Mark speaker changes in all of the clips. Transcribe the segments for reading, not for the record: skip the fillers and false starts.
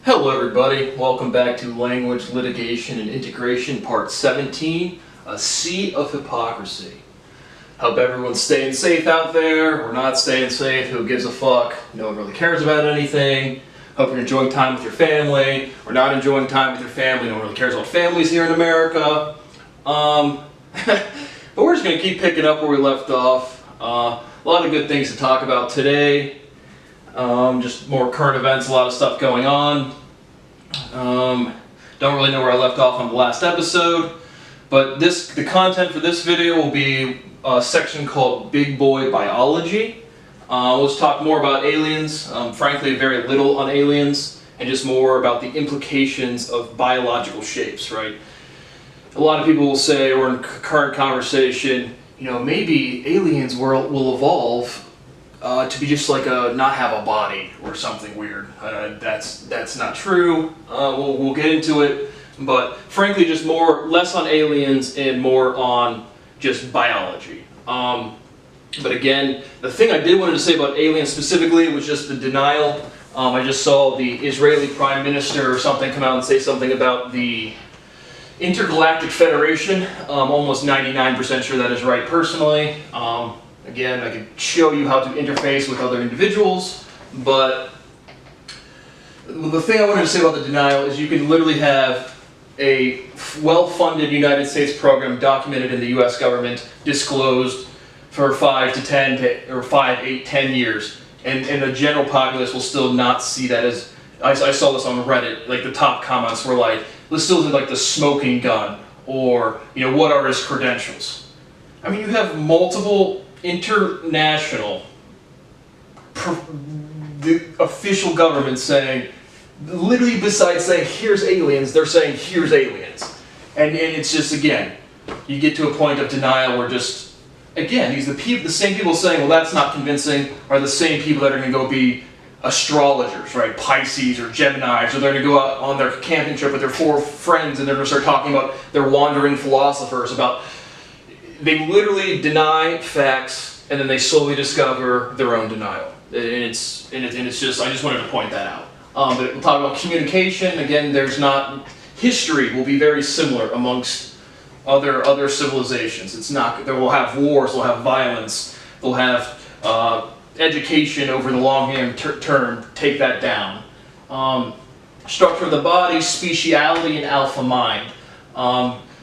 Speaker 1: Hello everybody, welcome back to Language, Litigation, and Integration Part 17, A Sea of Hypocrisy. Hope everyone's staying safe out there, or not staying safe, who gives a fuck, no one really cares about anything. Hope you're enjoying time with your family, or not enjoying time with your family, no one really cares about families here in America. But we're just going to keep picking up where we left off. A lot of good things to talk about today. Just more current events, a lot of stuff going on. Don't really know where I left off on the last episode, but the content for this video will be a section called Big Boy Biology. Let's talk more about aliens, frankly very little on aliens, and just more about the implications of biological shapes, right? A lot of people will say, or in current conversation, maybe aliens will evolve to be just like not have a body or something weird. That's not true. We'll get into it, but frankly, just less on aliens and more on just biology. But again, the thing I did want to say about aliens specifically was just the denial. I just saw the Israeli Prime Minister or something come out and say something about the Intergalactic Federation. Almost 99% sure that is right personally. Again, I could show you how to interface with other individuals, but the thing I wanted to say about the denial is you can literally have a well-funded United States program documented in the US government, disclosed for 5 to 10 or 5, 8, 10 years, and the general populace will still not see that as, I saw this on Reddit, like the top comments were like, this still isn't like the smoking gun, or, what are his credentials? I mean, you have multiple international, the official government saying, literally besides saying here's aliens, they're saying here's aliens. And it's just, again, you get to a point of denial where just, again, the same people saying, well, that's not convincing, are the same people that are going to go be astrologers, right? Pisces or Geminis, or they're going to go out on their camping trip with their 4 friends and they're going to start talking about their wandering philosophers, about they literally deny facts and then they slowly discover their own denial. And it's just, I just wanted to point that out. But we'll talk about communication. Again, history will be very similar amongst other civilizations. It's not, they will have wars, they'll have violence, they'll have education over the long term, take that down. Structure of the body, speciality, and alpha mind.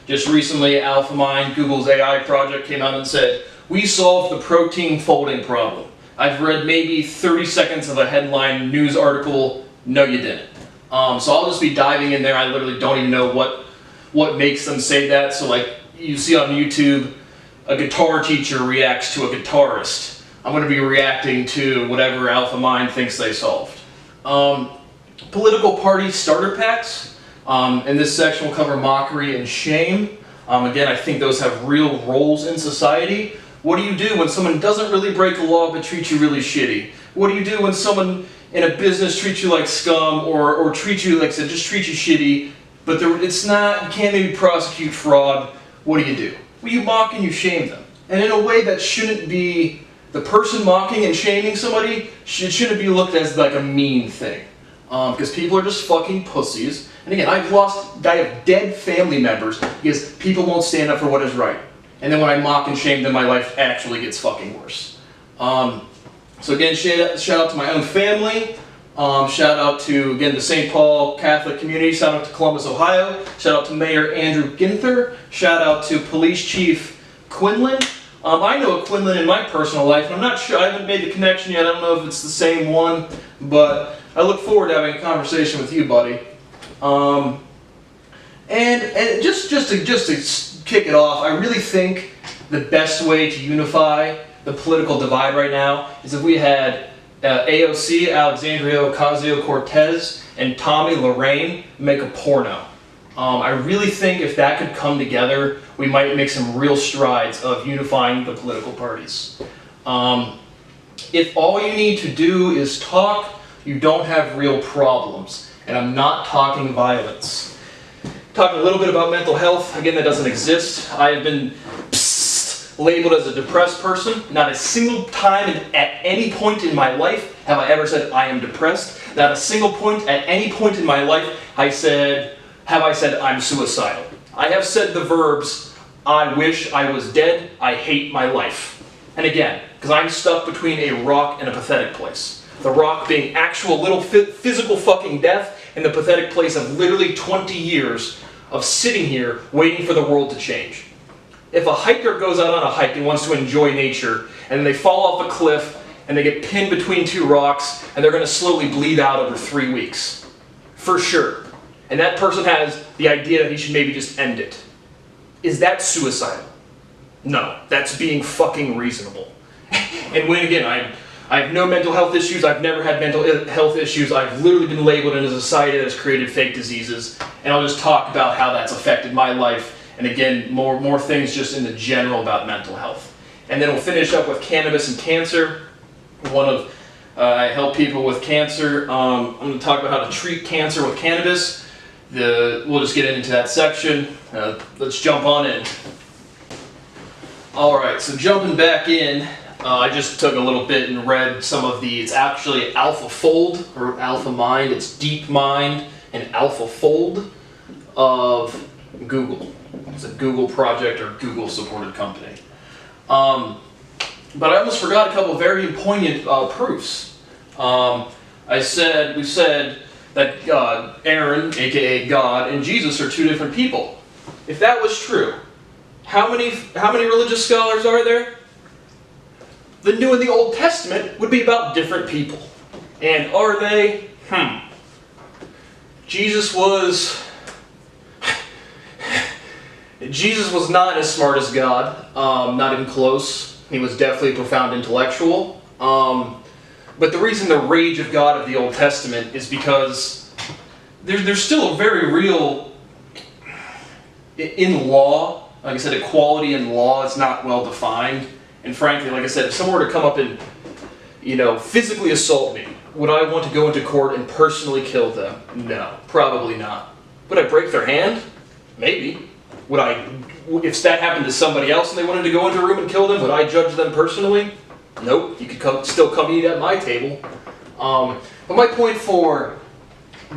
Speaker 1: Just recently, Alpha Mind, Google's AI project, came out and said, we solved the protein folding problem. I've read maybe 30 seconds of a headline news article. No, you didn't. So I'll just be diving in there. I literally don't even know what makes them say that. So like you see on YouTube, a guitar teacher reacts to a guitarist. I'm going to be reacting to whatever Alpha Mind thinks they solved. Political party starter packs. In this section we'll cover mockery and shame. Again, I think those have real roles in society. What do you do when someone doesn't really break a law but treats you really shitty? What do you do when someone in a business treats you like scum or treats you like I said, just treats you shitty, but it's not, you can't maybe prosecute fraud? What do? Well, you mock and you shame them. And in a way that shouldn't be, the person mocking and shaming somebody shouldn't be looked at as like a mean thing. Because people are just fucking pussies. And again, I have dead family members because people won't stand up for what is right. And then when I mock and shame them, my life actually gets fucking worse. So again, shout out to my own family. Shout out to, again, the St. Paul Catholic community. Shout out to Columbus, Ohio. Shout out to Mayor Andrew Ginther. Shout out to Police Chief Quinlan. I know a Quinlan in my personal life, and I'm not sure, I haven't made the connection yet. I don't know if it's the same one, but I look forward to having a conversation with you, buddy. And just to kick it off, I really think the best way to unify the political divide right now is if we had AOC, Alexandria Ocasio-Cortez, and Tommy Lorraine make a porno. I really think if that could come together, we might make some real strides of unifying the political parties. If all you need to do is talk, you don't have real problems. And I'm not talking violence. Talking a little bit about mental health. Again, that doesn't exist. I have been labeled as a depressed person. Not a single time at any point in my life have I ever said I am depressed. Not a single point at any point in my life have I said I'm suicidal. I have said the verbs, I wish I was dead, I hate my life. And again, because I'm stuck between a rock and a pathetic place. The rock being actual little physical fucking death, and the pathetic place of literally 20 years of sitting here waiting for the world to change. If a hiker goes out on a hike and wants to enjoy nature, and they fall off a cliff, and they get pinned between two rocks, and they're going to slowly bleed out over 3 weeks. For sure. And that person has the idea that he should maybe just end it. Is that suicidal? No. That's being fucking reasonable. And when, again, I have no mental health issues, I've never had mental health issues, I've literally been labeled in a society that has created fake diseases, and I'll just talk about how that's affected my life, and again, more things just in the general about mental health. And then we'll finish up with cannabis and cancer. I help people with cancer. I'm going to talk about how to treat cancer with cannabis. We'll just get into that section. Let's jump on in. Alright, so jumping back in, I just took a little bit and read some of it's actually Alpha Fold, or Alpha Mind, it's Deep Mind and Alpha Fold of Google. It's a Google project or Google supported company. But I almost forgot a couple of very poignant proofs. We said that Aaron, aka God, and Jesus are two different people. If that was true, how many religious scholars are there? The New and the Old Testament would be about different people. And are they? Jesus was not as smart as God, not even close. He was definitely a profound intellectual. But the reason the rage of God of the Old Testament is because there's still a very real, in law, like I said, equality in law is not well defined. And frankly, like I said, if someone were to come up and, physically assault me, would I want to go into court and personally kill them? No, probably not. Would I break their hand? Maybe. If that happened to somebody else and they wanted to go into a room and kill them, would I judge them personally? Nope, you could still come eat at my table. But my point for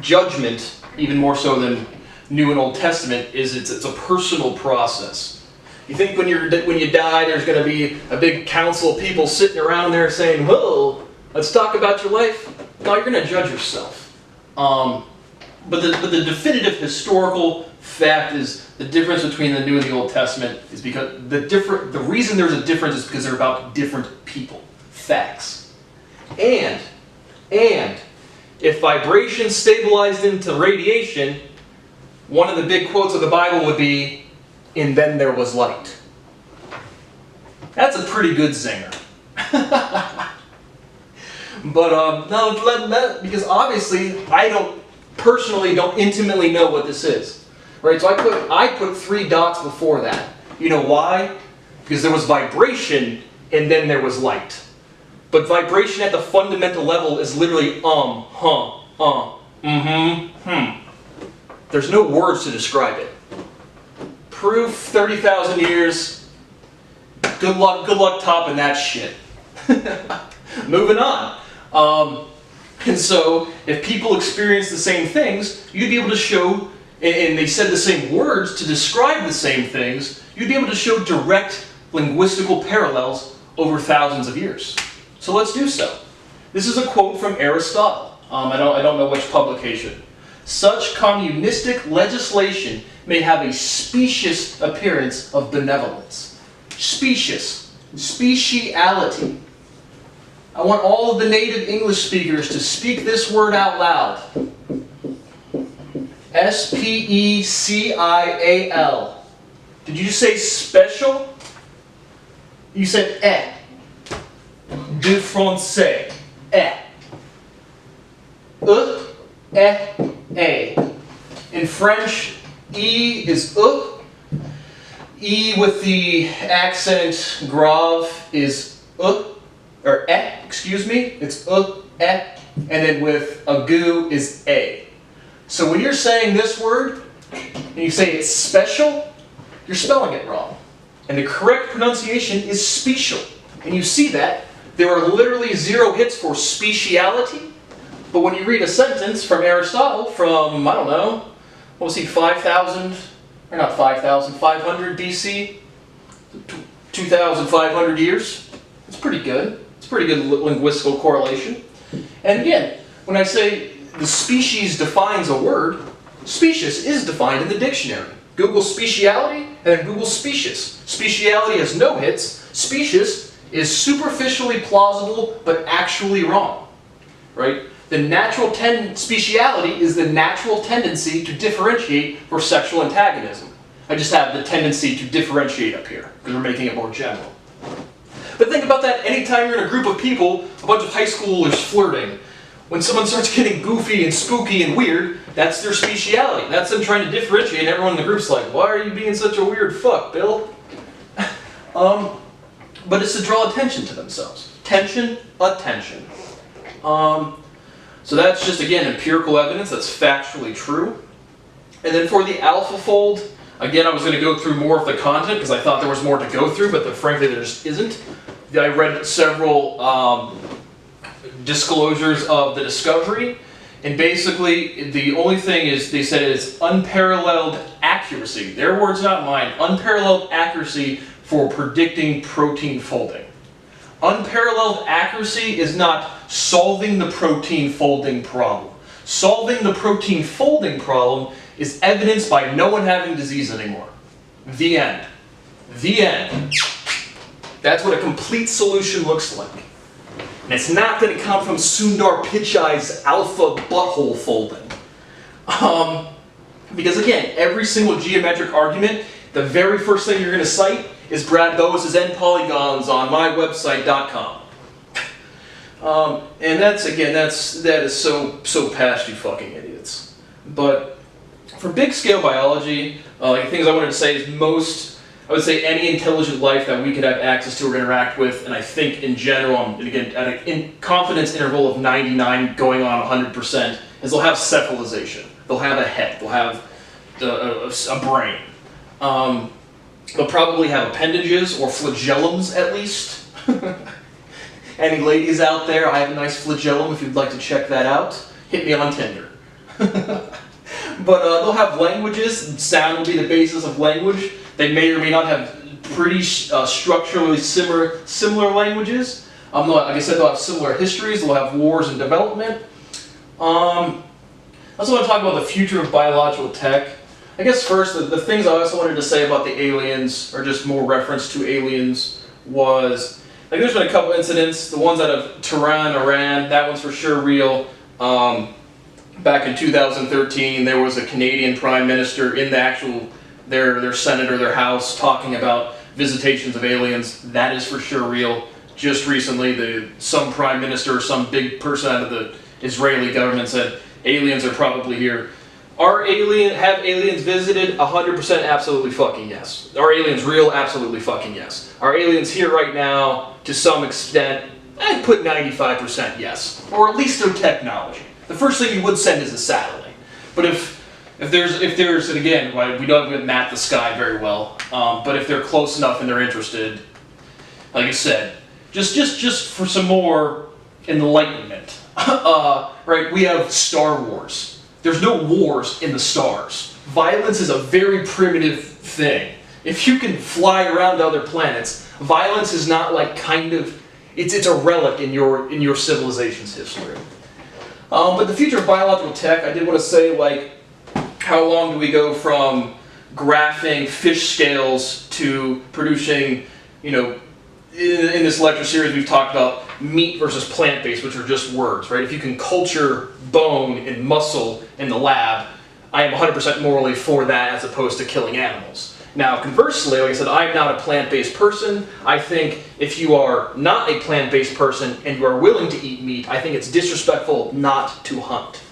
Speaker 1: judgment, even more so than New and Old Testament, is it's a personal process. You think when you die, there's going to be a big council of people sitting around there saying, "Whoa, let's talk about your life"? No, you're going to judge yourself. But the definitive historical fact is the difference between the New and the Old Testament is because the reason there's a difference is because they're about different people. Facts. And if vibration stabilized into radiation, one of the big quotes of the Bible would be, "And then there was light." That's a pretty good zinger. But no, because obviously I personally don't intimately know what this is, right? So I put 3 dots before that. You know why? Because there was vibration and then there was light. But vibration at the fundamental level is literally There's no words to describe it. Proof, 30,000 years. Good luck topping that shit. Moving on. And so, if people experience the same things, you'd be able to show, and they said the same words to describe the same things, you'd be able to show direct linguistical parallels over thousands of years. So let's do so. This is a quote from Aristotle. I don't know which publication. "Such communistic legislation may have a specious appearance of benevolence." Specious. Speciality. I want all of the native English speakers to speak this word out loud. S-P-E-C-I-A-L. Did you say special? You said de français. A. In French, E is E with the accent grave is or excuse me, it's and then with a gu is A. So when you're saying this word, and you say it's special, you're spelling it wrong. And the correct pronunciation is special. And you see that there are literally 0 hits for speciality, but when you read a sentence from Aristotle from, I don't know, what was he, 5,000, or not 5,000, 500 BC, 2,500 years, it's pretty good. It's pretty good linguistical correlation. And again, when I say the species defines a word, specious is defined in the dictionary. Google speciality and then Google specious. Speciality has no hits. Specious is superficially plausible but actually wrong. Right? The natural speciality is the natural tendency to differentiate for sexual antagonism. I just have the tendency to differentiate up here because we're making it more general. But think about that anytime you're in a group of people, a bunch of high schoolers flirting. When someone starts getting goofy and spooky and weird, that's their speciality. That's them trying to differentiate, and everyone in the group's like, why are you being such a weird fuck, Bill? But it's to draw attention to themselves. Tension, attention. So that's just, again, empirical evidence that's factually true. And then for the AlphaFold, again, I was going to go through more of the content because I thought there was more to go through, but frankly there just isn't. I read several disclosures of the discovery, and basically the only thing is they said it's unparalleled accuracy. Their words, not mine. Unparalleled accuracy for predicting protein folding. Unparalleled accuracy is not solving the protein folding problem. Solving the protein folding problem is evidenced by no one having disease anymore. The end. The end. That's what a complete solution looks like. And it's not going to come from Sundar Pichai's alpha butthole folding. Because again, every single geometric argument, the very first thing you're going to cite is Brad Boas' N polygons on mywebsite.com. And that's, again, that is so past you fucking idiots. But for big scale biology, like things I wanted to say is I would say any intelligent life that we could have access to or interact with, and I think in general, and again, at a confidence interval of 99 going on 100%, is they'll have cephalization. They'll have a head. They'll have a brain. They'll probably have appendages or flagellums at least. Any ladies out there, I have a nice flagellum if you'd like to check that out. Hit me on Tinder. But they'll have languages. Sound will be the basis of language. They may or may not have pretty structurally similar languages. Like I said, they'll have similar histories. They'll have wars and development. I also want to talk about the future of biological tech. I guess first, the things I also wanted to say about the aliens, or just more reference to aliens, was, like, there's been a couple incidents. The ones out of Tehran, Iran, that one's for sure real. Back in 2013, there was a Canadian prime minister in the actual, their Senate or their House talking about visitations of aliens. That is for sure real. Just recently, some prime minister or some big person out of the Israeli government said, aliens are probably here. Have aliens visited? 100% absolutely fucking yes. Are aliens real? Absolutely fucking yes. Are aliens here right now? To some extent, I'd put 95% yes. Or at least their technology. The first thing you would send is a satellite. But if there's, and again, we don't map the sky very well, but if they're close enough and they're interested, like I said, just for some more enlightenment, right? We have Star Wars. There's no wars in the stars. Violence is a very primitive thing. If you can fly around to other planets, violence is not like it's a relic in your civilization's history. But the future of biological tech, I did want to say, like, how long do we go from graphing fish scales to producing, in this lecture series we've talked about meat versus plant-based, which are just words, right? If you can culture bone and muscle in the lab, I am 100% morally for that as opposed to killing animals. Now, conversely, like I said, I'm not a plant-based person. I think if you are not a plant-based person and you are willing to eat meat, I think it's disrespectful not to hunt.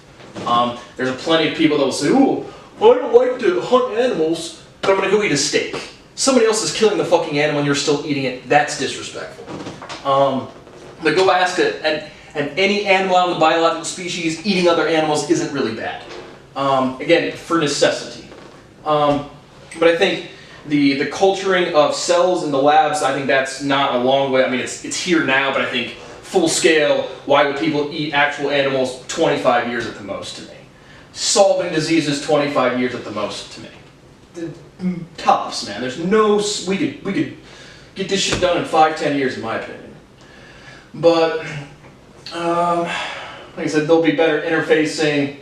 Speaker 1: There's plenty of people that will say, "Ooh, I don't like to hunt animals, but I'm going to go eat a steak." Somebody else is killing the fucking animal and you're still eating it. That's disrespectful. But go ask it, and any animal out in the biological species eating other animals isn't really bad. Again, for necessity. But I think The culturing of cells in the labs, I think that's not a long way. I mean, it's here now, but I think full scale, why would people eat actual animals? 25 years at the most to me. Solving diseases, 25 years at the most to me. Tops, man. There's no, we could get this shit done in 5-10 years, in my opinion. But like I said, there'll be better interfacing.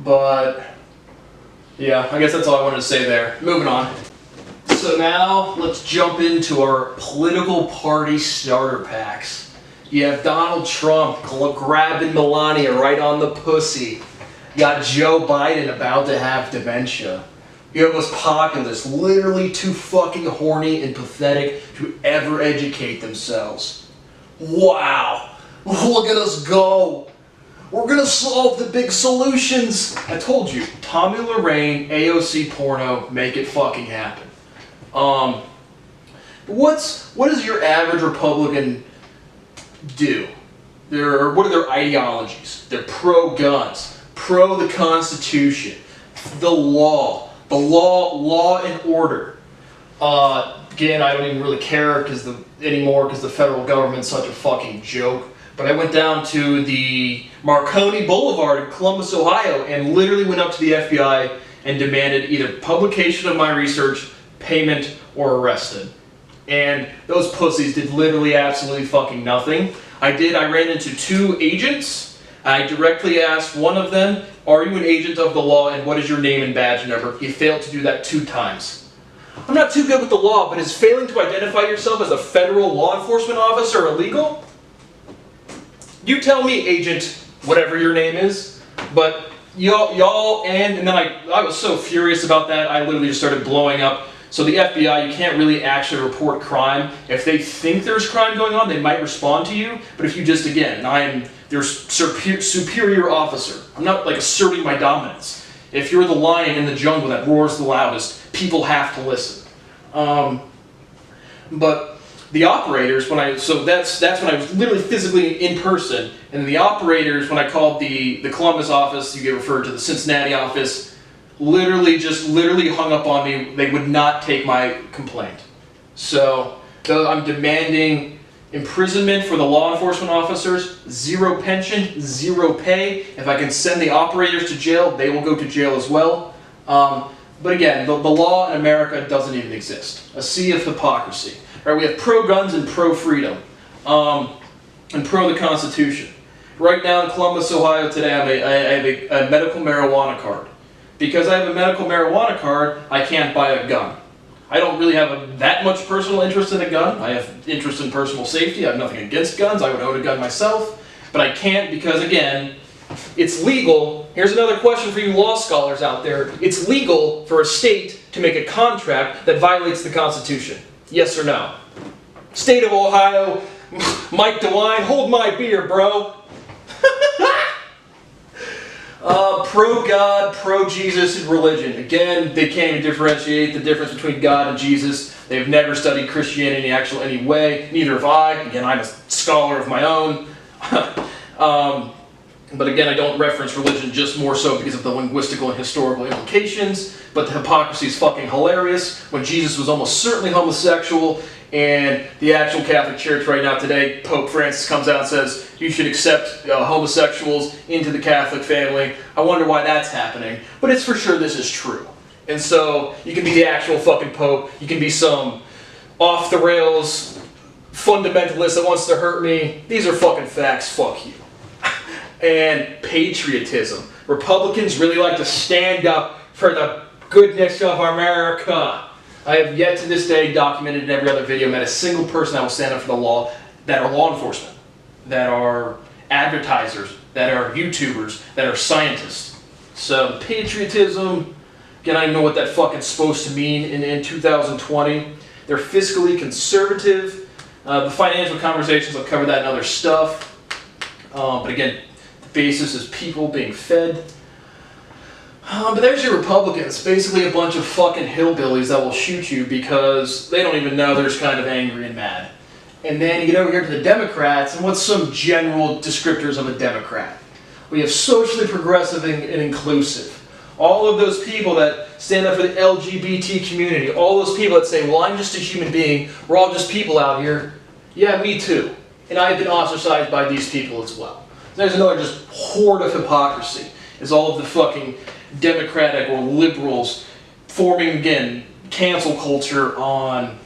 Speaker 1: But yeah, I guess that's all I wanted to say there. Moving on. So now let's jump into our political party starter packs. You have Donald Trump grabbing Melania right on the pussy. You got Joe Biden about to have dementia. You have us populace, literally too fucking horny and pathetic to ever educate themselves. Wow, look at us go. We're gonna solve the big solutions. I told you, Tommy Lorraine, AOC porno, make it fucking happen. What does your average Republican do? What are their ideologies? They're pro-guns, pro the Constitution, the law and order. Again, I don't even really care anymore because the federal government's such a fucking joke. But I went down to the Marconi Boulevard in Columbus, Ohio, and literally went up to the FBI and demanded either publication of my research, payment, or arrested. And those pussies did literally absolutely fucking nothing. I ran into 2 agents. I directly asked one of them, are you an agent of the law and what is your name and badge number? He failed to do that 2 times. I'm not too good with the law, but is failing to identify yourself as a federal law enforcement officer illegal? You tell me, agent, whatever your name is, but y'all, and then I was so furious about that, I literally just started blowing up. So the FBI, you can't really actually report crime. If they think there's crime going on, they might respond to you. But if you just, again, I'm their superior officer. I'm not like asserting my dominance. If you're the lion in the jungle that roars the loudest, people have to listen. But the operators, that's when I was literally physically in person, and the operators, when I called the Columbus office, you get referred to the Cincinnati office, literally hung up on me. They would not take my complaint. So I'm demanding imprisonment for the law enforcement officers, 0 pension, 0 pay. If I can send the operators to jail, they will go to jail as well. But again, the law in America doesn't even exist. A sea of hypocrisy. Right, we have pro-guns and pro-freedom, and pro the Constitution. Right now in Columbus, Ohio today, I have a medical marijuana card. Because I have a medical marijuana card, I can't buy a gun. I don't really have that much personal interest in a gun. I have interest in personal safety. I have nothing against guns. I would own a gun myself. But I can't because, again, it's legal. Here's another question for you law scholars out there. It's legal for a state to make a contract that violates the Constitution. Yes or no? State of Ohio, Mike DeWine, hold my beer, bro. Pro-God, pro-Jesus, and religion. Again, they can't even differentiate the difference between God and Jesus. They've never studied Christianity in any way. Neither have I. Again, I'm a scholar of my own. But again, I don't reference religion just more so because of the linguistical and historical implications. But the hypocrisy is fucking hilarious. When Jesus was almost certainly homosexual, and the actual Catholic Church right now today, Pope Francis comes out and says you should accept homosexuals into the Catholic family. I wonder why that's happening. But it's for sure this is true. And so you can be the actual fucking Pope. You can be some off-the-rails fundamentalist that wants to hurt me. These are fucking facts. Fuck you. And patriotism. Republicans really like to stand up for the goodness of America. I have yet to this day documented in every other video met a single person that will stand up for the law that are law enforcement, that are advertisers, that are YouTubers, that are scientists. So patriotism, again, I don't know what that fucking supposed to mean in 2020. They're fiscally conservative. The financial conversations, I'll cover that in other stuff. But again, the basis is people being fed. But there's your Republicans, basically a bunch of fucking hillbillies that will shoot you because they don't even know they're just kind of angry and mad. And then you get over here to the Democrats, and what's some general descriptors of a Democrat? We have socially progressive and inclusive. All of those people that stand up for the LGBT community, all those people that say, well, I'm just a human being, we're all just people out here. Yeah, me too. And I've been ostracized by these people as well. There's another just horde of hypocrisy, is all of the fucking Democratic or liberals forming, again, cancel culture on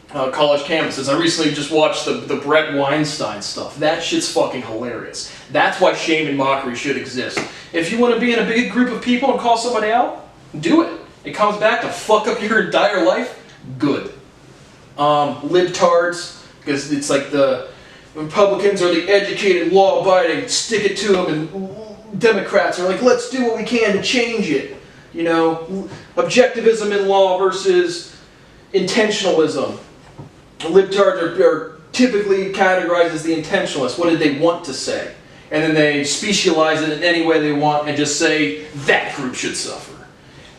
Speaker 1: college campuses. I recently just watched the Brett Weinstein stuff. That shit's fucking hilarious. That's why shame and mockery should exist. If you want to be in a big group of people and call somebody out, do it. It comes back to fuck up your entire life. Good. Libtards, because it's like the Republicans are the educated, law-abiding, stick it to them, and Democrats are like, let's do what we can to change it. You know, objectivism in law versus intentionalism. Libtards are typically categorized as the intentionalists. What did they want to say? And then they specialize it in any way they want and just say, that group should suffer.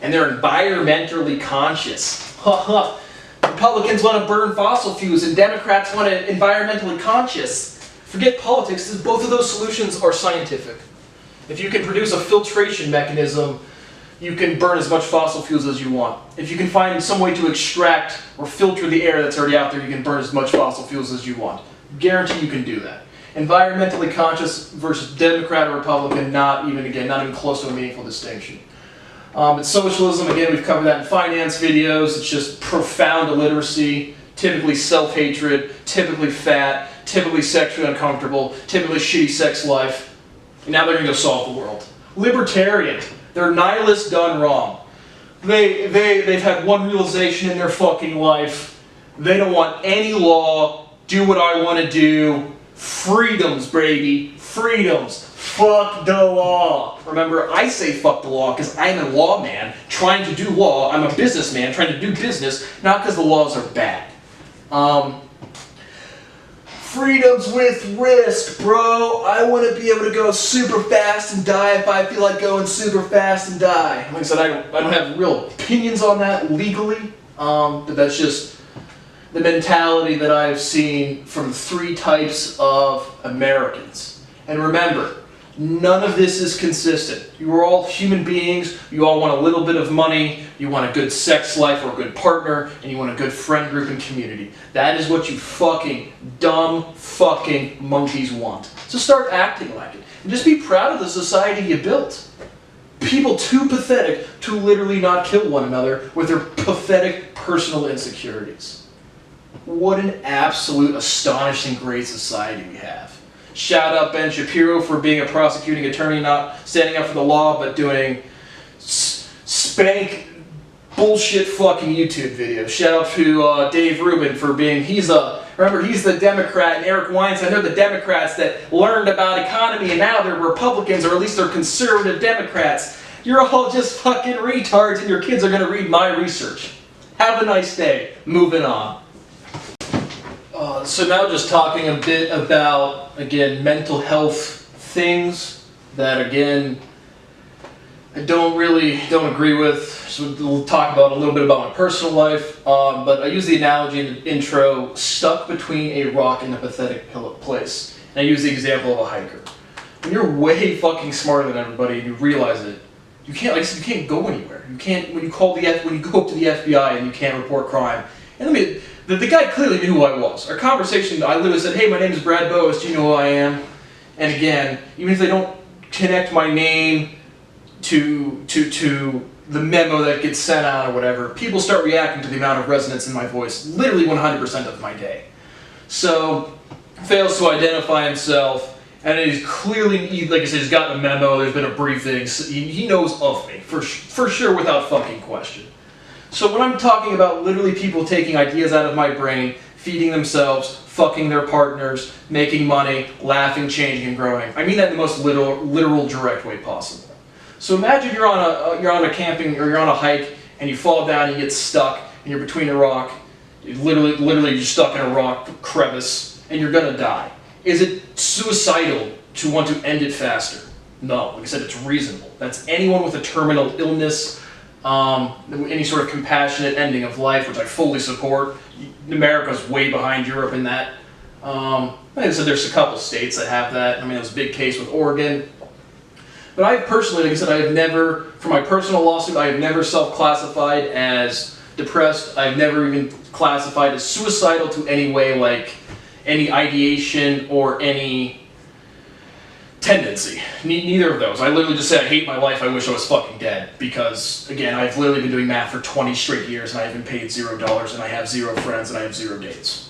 Speaker 1: And they're environmentally conscious. Republicans want to burn fossil fuels and Democrats want to environmentally conscious. Forget politics, because both of those solutions are scientific. If you can produce a filtration mechanism, you can burn as much fossil fuels as you want. If you can find some way to extract or filter the air that's already out there, you can burn as much fossil fuels as you want. Guarantee you can do that. Environmentally conscious versus Democrat or Republican, not even close to a meaningful distinction. It's socialism, again, we've covered that in finance videos. It's just profound illiteracy, typically self-hatred, typically fat, typically sexually uncomfortable, typically shitty sex life. And now they're going to go solve the world. Libertarian. They're nihilists done wrong. They've had one realization in their fucking life. They don't want any law. Do what I want to do. Freedoms, baby. Freedoms. Fuck the law. Remember, I say fuck the law because I'm a lawman trying to do law. I'm a businessman trying to do business, not because the laws are bad. Freedoms with risk, bro. I want to be able to go super fast and die if I feel like going super fast and die. Like I said, I don't have real opinions on that legally, but that's just the mentality that I've seen from three types of Americans. And remember, none of this is consistent. You are all human beings, you all want a little bit of money, you want a good sex life or a good partner, and you want a good friend group and community. That is what you fucking dumb fucking monkeys want. So start acting like it. And just be proud of the society you built. People too pathetic to literally not kill one another with their pathetic personal insecurities. What an absolute astonishing great society we have. Shout out Ben Shapiro for being a prosecuting attorney, not standing up for the law, but doing spank bullshit fucking YouTube videos. Shout out to Dave Rubin for being, remember he's the Democrat, and Eric Weinstein, they're the Democrats that learned about economy and now they're Republicans, or at least they're conservative Democrats. You're all just fucking retards and your kids are gonna read my research. Have a nice day. Moving on. So now just talking a bit about, again, mental health things that, again, I don't agree with. So we'll talk about a little bit about my personal life, but I use the analogy in the intro, stuck between a rock and a pathetic place. And I use the example of a hiker. When you're way fucking smarter than everybody and you realize it, you can't, like I said, you can't go anywhere. You can't, when you go up to the FBI and you can't report crime. And the guy clearly knew who I was. Our conversation, I literally said, hey, my name is Brad Boas, do you know who I am? And again, even if they don't connect my name to the memo that gets sent out or whatever, people start reacting to the amount of resonance in my voice, literally 100% of my day. So, fails to identify himself, and he's clearly, like I said, he's gotten a memo, there's been a briefing, he knows of me, for sure, without fucking question. So when I'm talking about literally people taking ideas out of my brain, feeding themselves, fucking their partners, making money, laughing, changing, and growing, I mean that in the most literal, direct way possible. So imagine you're on a camping or you're on a hike and you fall down and you get stuck and you're between a rock, literally you're stuck in a rock crevice and you're gonna die. Is it suicidal to want to end it faster? No, like I said, it's reasonable. That's anyone with a terminal illness. Any sort of compassionate ending of life, which I fully support. America's way behind Europe in that. Like I said, there's a couple states that have that. I mean, it was a big case with Oregon. But I personally, like I said, I have never, for my personal lawsuit, I have never self-classified as depressed. I've never even classified as suicidal to any way, like any ideation or any tendency. Neither of those. I literally just say I hate my life, I wish I was fucking dead. Because, again, I've literally been doing math for 20 straight years and I haven't paid $0 and I have 0 friends and I have 0 dates.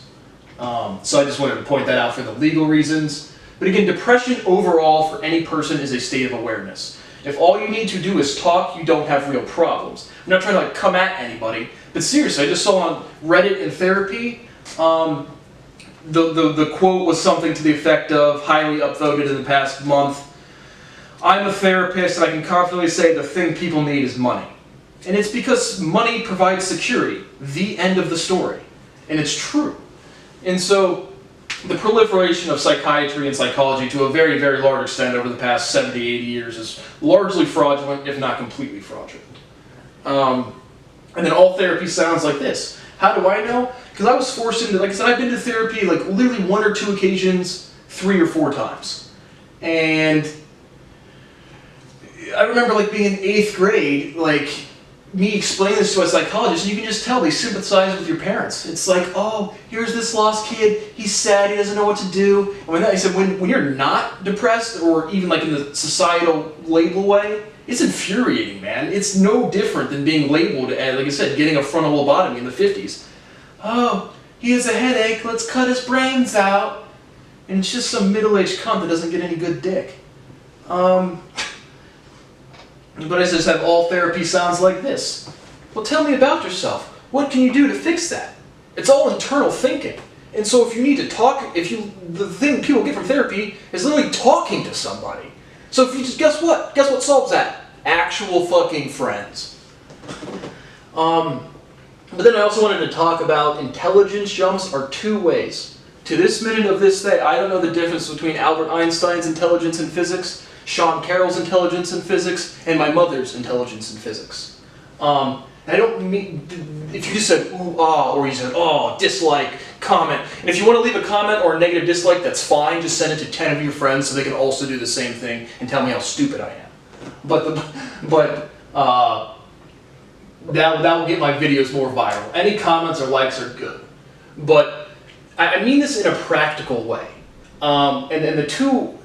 Speaker 1: So I just wanted to point that out for the legal reasons. But again, depression overall for any person is a state of awareness. If all you need to do is talk, you don't have real problems. I'm not trying to like come at anybody, but seriously, I just saw on Reddit in therapy, the quote was something to the effect of, highly upvoted in the past month, "I'm a therapist and I can confidently say the thing people need is money. And it's because money provides security. The end of the story." And it's true. And so, the proliferation of psychiatry and psychology to a very, very large extent over the past 70, 80 years is largely fraudulent, if not completely fraudulent. And then all therapy sounds like this. How do I know? Because I was forced into, like I said, I've been to therapy like literally 1 or 2 occasions, 3 or 4 times. And I remember like being in 8th grade, like me explaining this to a psychologist, and you can just tell they sympathize with your parents. It's like, oh, here's this lost kid, he's sad, he doesn't know what to do. And when I said, when you're not depressed, or even like in the societal label way, it's infuriating, man. It's no different than being labeled as, like I said, getting a frontal lobotomy in the 50s. Oh, he has a headache, let's cut his brains out. And it's just some middle-aged cunt that doesn't get any good dick. But I just have all therapy sounds like this. Well, tell me about yourself. What can you do to fix that? It's all internal thinking. And so if you need to talk, the thing people get from therapy is literally talking to somebody. So if you just, guess what? Guess what solves that? Actual fucking friends. But then I also wanted to talk about intelligence jumps are 2 ways. To this minute of this day, I don't know the difference between Albert Einstein's intelligence in physics, Sean Carroll's intelligence in physics, and my mother's intelligence in physics. I don't mean, if you just said, ooh, ah, or you said, oh, dislike, comment. And if you want to leave a comment or a negative dislike, that's fine. Just send it to 10 of your friends so they can also do the same thing and tell me how stupid I am. That will get my videos more viral. Any comments or likes are good. But I mean this in a practical way. And the two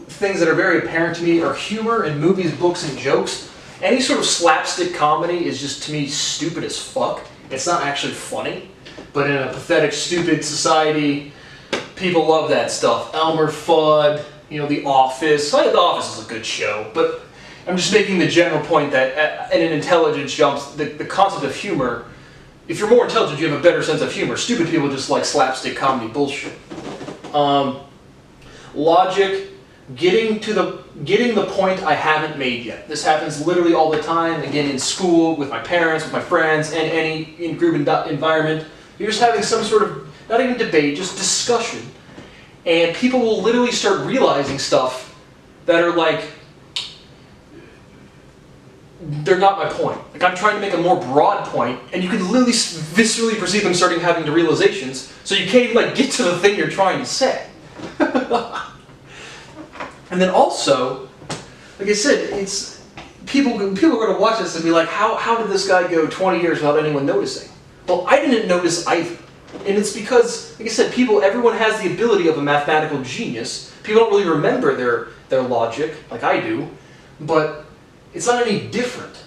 Speaker 1: things that are very apparent to me are humor in movies, books, and jokes. Any sort of slapstick comedy is just, to me, stupid as fuck. It's not actually funny, but in a pathetic, stupid society, people love that stuff. Elmer Fudd, The Office. The Office is a good show, but I'm just making the general point that in an intelligence jumps, the concept of humor, if you're more intelligent, you have a better sense of humor. Stupid people just like slapstick comedy bullshit. Logic. Getting the point I haven't made yet. This happens literally all the time, again in school, with my parents, with my friends, and any in-group environment. You're just having some sort of, not even debate, just discussion. And people will literally start realizing stuff that are like, they're not my point. Like I'm trying to make a more broad point, and you can literally viscerally perceive them starting having realizations, so you can't even get to the thing you're trying to say. And then also, like I said, it's people are going to watch this and be like, how did this guy go 20 years without anyone noticing? Well, I didn't notice either. And it's because, like I said, everyone has the ability of a mathematical genius. People don't really remember their logic, like I do, but it's not any different.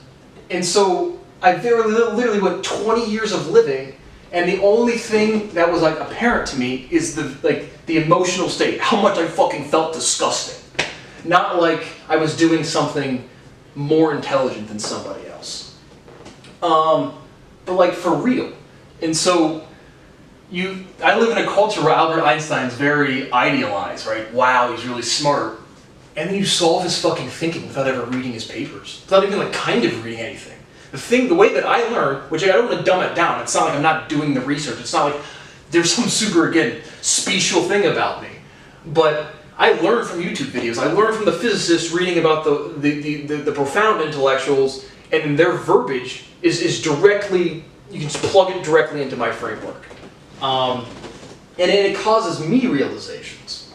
Speaker 1: And so I literally went 20 years of living, and the only thing that was like apparent to me is the emotional state, how much I fucking felt disgusting. Not like I was doing something more intelligent than somebody else. But like for real. And so I live in a culture where Albert Einstein's very idealized, right? Wow, he's really smart. And then you solve his fucking thinking without ever reading his papers. Without even like kind of reading anything. The way that I learn, which I don't want to dumb it down, it's not like I'm not doing the research. It's not like there's some super, again, special thing about me. But I learn from YouTube videos. I learn from the physicists reading about the profound intellectuals, and their verbiage is directly, you can just plug it directly into my framework. And it causes me realizations.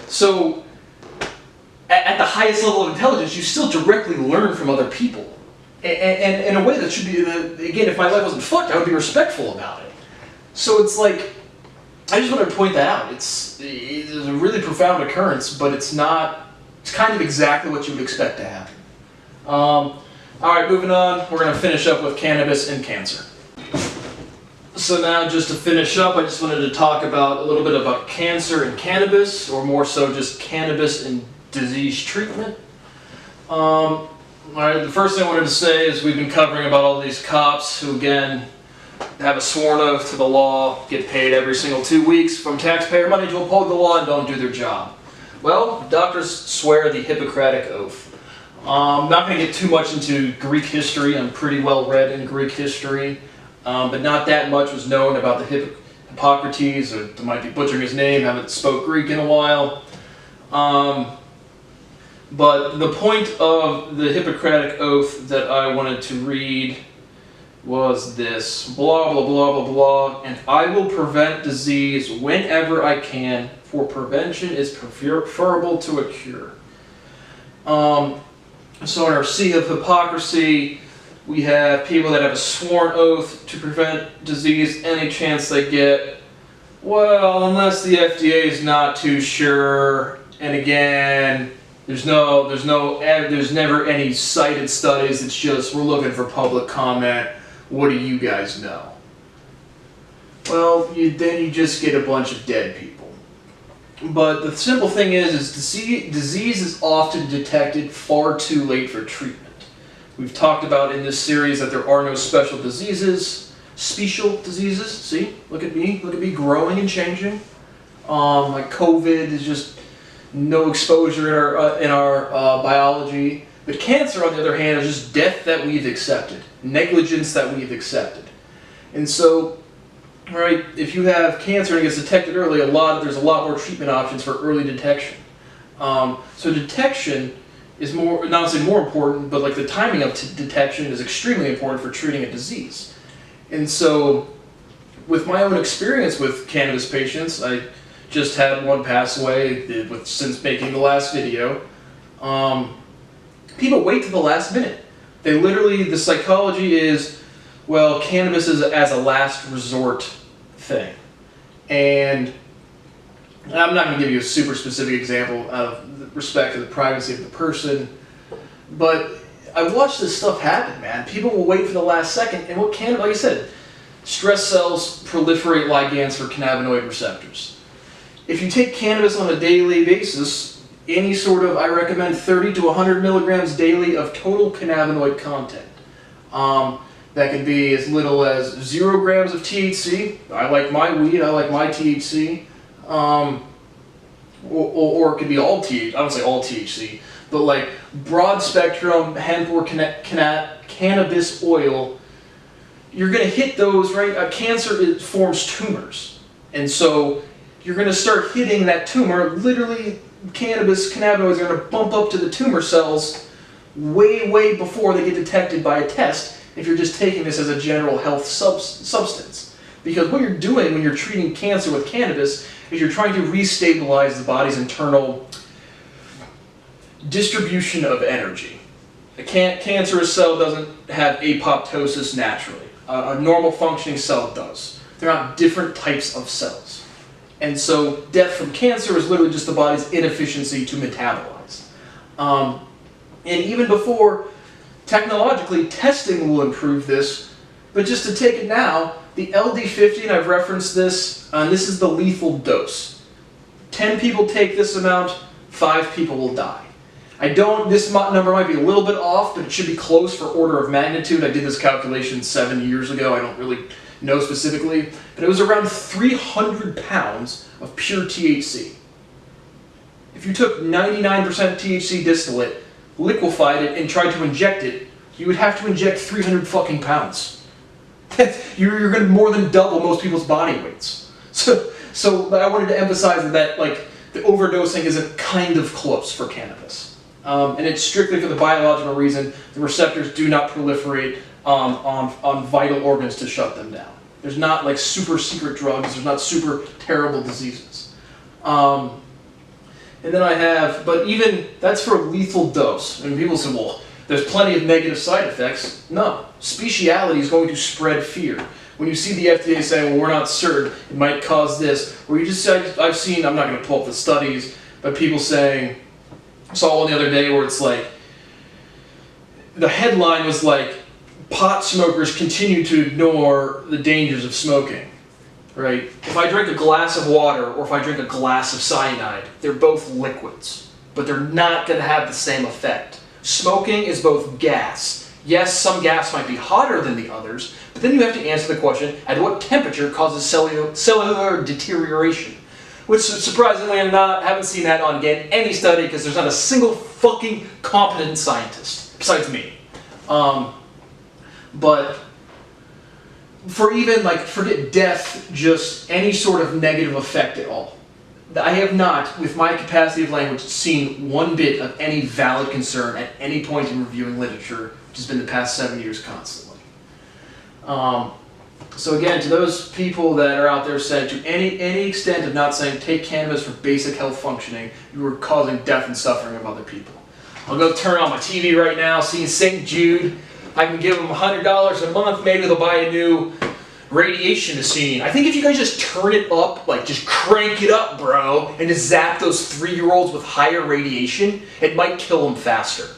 Speaker 1: So at the highest level of intelligence, you still directly learn from other people. And in a way that should be, again, if my life wasn't fucked, I would be respectful about it. So it's like, I just want to point that out. It's a really profound occurrence, but it's not, it's kind of exactly what you would expect to happen. Alright, moving on, we're going to finish up with cannabis and cancer. So now, just to finish up, I just wanted to talk about a little bit about cancer and cannabis, or more so just cannabis and disease treatment. Alright, the first thing I wanted to say is we've been covering about all these cops who, again, have a sworn oath to the law, get paid every single 2 weeks from taxpayer money to uphold the law and don't do their job. Well, doctors swear the Hippocratic Oath. I'm not going to get too much into Greek history. I'm pretty well read in Greek history, but not that much was known about the Hippocrates, or I might be butchering his name, haven't spoke Greek in a while. But the point of the Hippocratic Oath that I wanted to read was this: blah, blah, blah, blah, blah, and I will prevent disease whenever I can, for prevention is preferable to a cure. So in our Sea of Hypocrisy, we have people that have a sworn oath to prevent disease any chance they get. Well, unless the FDA is not too sure, and again, there's never any cited studies. It's just, we're looking for public comment. What do you guys know? Well, then you just get a bunch of dead people. But the simple thing is disease is often detected far too late for treatment. We've talked about in this series that there are no special diseases, special diseases. See, look at me growing and changing. Like COVID is just no exposure in our biology. But cancer, on the other hand, is just death that we've accepted, negligence that we've accepted. And so, right, if you have cancer and it gets detected early, there's a lot more treatment options for early detection. So detection is not only more important, but like the timing of detection is extremely important for treating a disease. And so, with my own experience with cannabis patients, I just had one pass away since making the last video. People wait to the last minute. They literally, the psychology is, well, cannabis is as a last resort thing. And I'm not going to give you a super specific example out of respect to the privacy of the person, but I watched this stuff happen, man. People will wait for the last second, and like I said, stress cells proliferate ligands for cannabinoid receptors. If you take cannabis on a daily basis, any sort of, I recommend 30 to 100 milligrams daily of total cannabinoid content. That can be as little as 0 grams of THC. I like my weed, I like my THC. Or it could be all THC, I don't say all THC, but like broad spectrum hemp or cannabis oil. You're going to hit those, right? Cancer forms tumors. And so you're going to start hitting that tumor. Literally, cannabinoids are going to bump up to the tumor cells way before they get detected by a test if you're just taking this as a general health substance. Because what you're doing when you're treating cancer with cannabis is you're trying to restabilize the body's internal distribution of energy. A cancerous cell doesn't have apoptosis naturally. A normal functioning cell does. They're not different types of cells. And so death from cancer is literally just the body's inefficiency to metabolize. And even before, technologically, testing will improve this. But just to take it now, the LD50, and I've referenced this, this is the lethal dose. 10 people take this amount, 5 people will die. This number might be a little bit off, but it should be close for order of magnitude. I did this calculation 7 years ago. I don't really know specifically, but it was around 300 pounds of pure THC. If you took 99% THC distillate, liquefied it, and tried to inject it, you would have to inject 300 fucking pounds. You're going to more than double most people's body weights. So I wanted to emphasize that like the overdosing isn't kind of close for cannabis. And it's strictly for the biological reason the receptors do not proliferate on vital organs to shut them down. There's not like super secret drugs, there's not super terrible diseases. And then I have, but even, that's for a lethal dose. And people say, well, there's plenty of negative side effects. No. Speciality is going to spread fear. When you see the FDA saying, well, we're not certain, it might cause this, or you just say, I've seen, I'm not going to pull up the studies, but people saying, I saw one the other day where it's like, the headline was like, pot smokers continue to ignore the dangers of smoking, right? If I drink a glass of water or if I drink a glass of cyanide, they're both liquids, but they're not going to have the same effect. Smoking is both gas. Yes, some gas might be hotter than the others, but then you have to answer the question, at what temperature causes cellular deterioration? Which, surprisingly, I haven't seen that on, again, any study, because there's not a single fucking competent scientist, besides me. But for even, like, forget death, just any sort of negative effect at all. I have not, with my capacity of language, seen one bit of any valid concern at any point in reviewing literature, which has been the past 7 years constantly. So again, to those people that are out there saying, to any extent of not saying take cannabis for basic health functioning, you are causing death and suffering of other people. I'll go turn on my TV right now, seeing St. Jude. I can give them $100 a month, maybe they'll buy a new radiation machine. I think if you guys just turn it up, like just crank it up, bro, and just zap those 3-year-olds with higher radiation, it might kill them faster.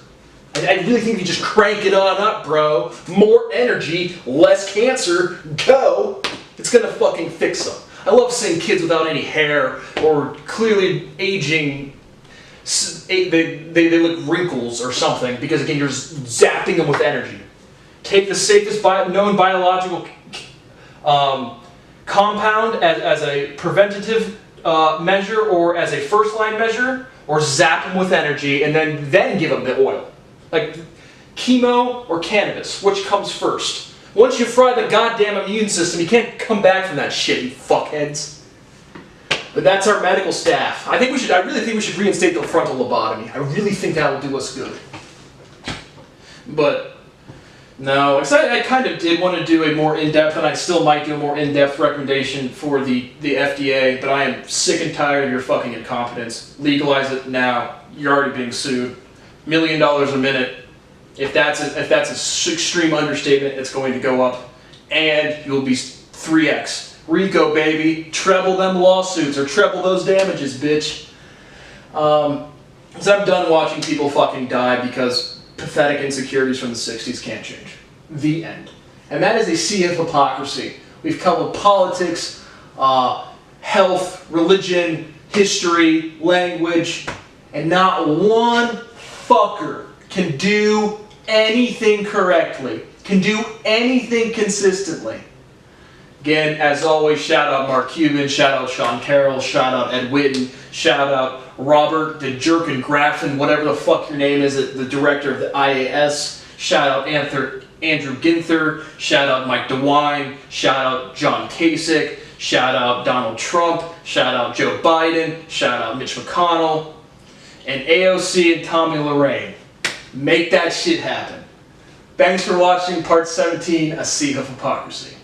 Speaker 1: I really think if you just crank it on up, bro, more energy, less cancer, go, it's gonna fucking fix them. I love seeing kids without any hair or clearly aging, they look wrinkles or something, because again, you're just zapping them with energy. Take the safest known biological compound as a preventative measure or as a first line measure, or zap them with energy and then give them the oil. Like chemo or cannabis, which comes first? Once you fry the goddamn immune system, you can't come back from that shit, you fuckheads. But that's our medical staff. I really think we should reinstate the frontal lobotomy. I really think that will do us good. But no, I kind of did want to do a more in-depth, and I still might do a more in-depth recommendation for the FDA, but I am sick and tired of your fucking incompetence. Legalize it now. You're already being sued. $1 million a minute. If that's an extreme understatement, it's going to go up, and you'll be 3x. Rico, baby. Treble them lawsuits, or treble those damages, bitch. Because I'm done watching people fucking die because pathetic insecurities from the 60s can't change. The end. And that is a sea of hypocrisy. We've covered politics, health, religion, history, language, and not one fucker can do anything correctly, can do anything consistently. Again, as always, shout out Mark Cuban, shout out Sean Carroll, shout out Ed Whitten, shout out Robert the Jerkin Graffin, whatever the fuck your name is, the director of the IAS, shout out Andrew Ginther, shout out Mike DeWine, shout out John Kasich, shout out Donald Trump, shout out Joe Biden, shout out Mitch McConnell, and AOC and Tommy Lorraine. Make that shit happen. Thanks for watching part 17, A Sea of Hypocrisy.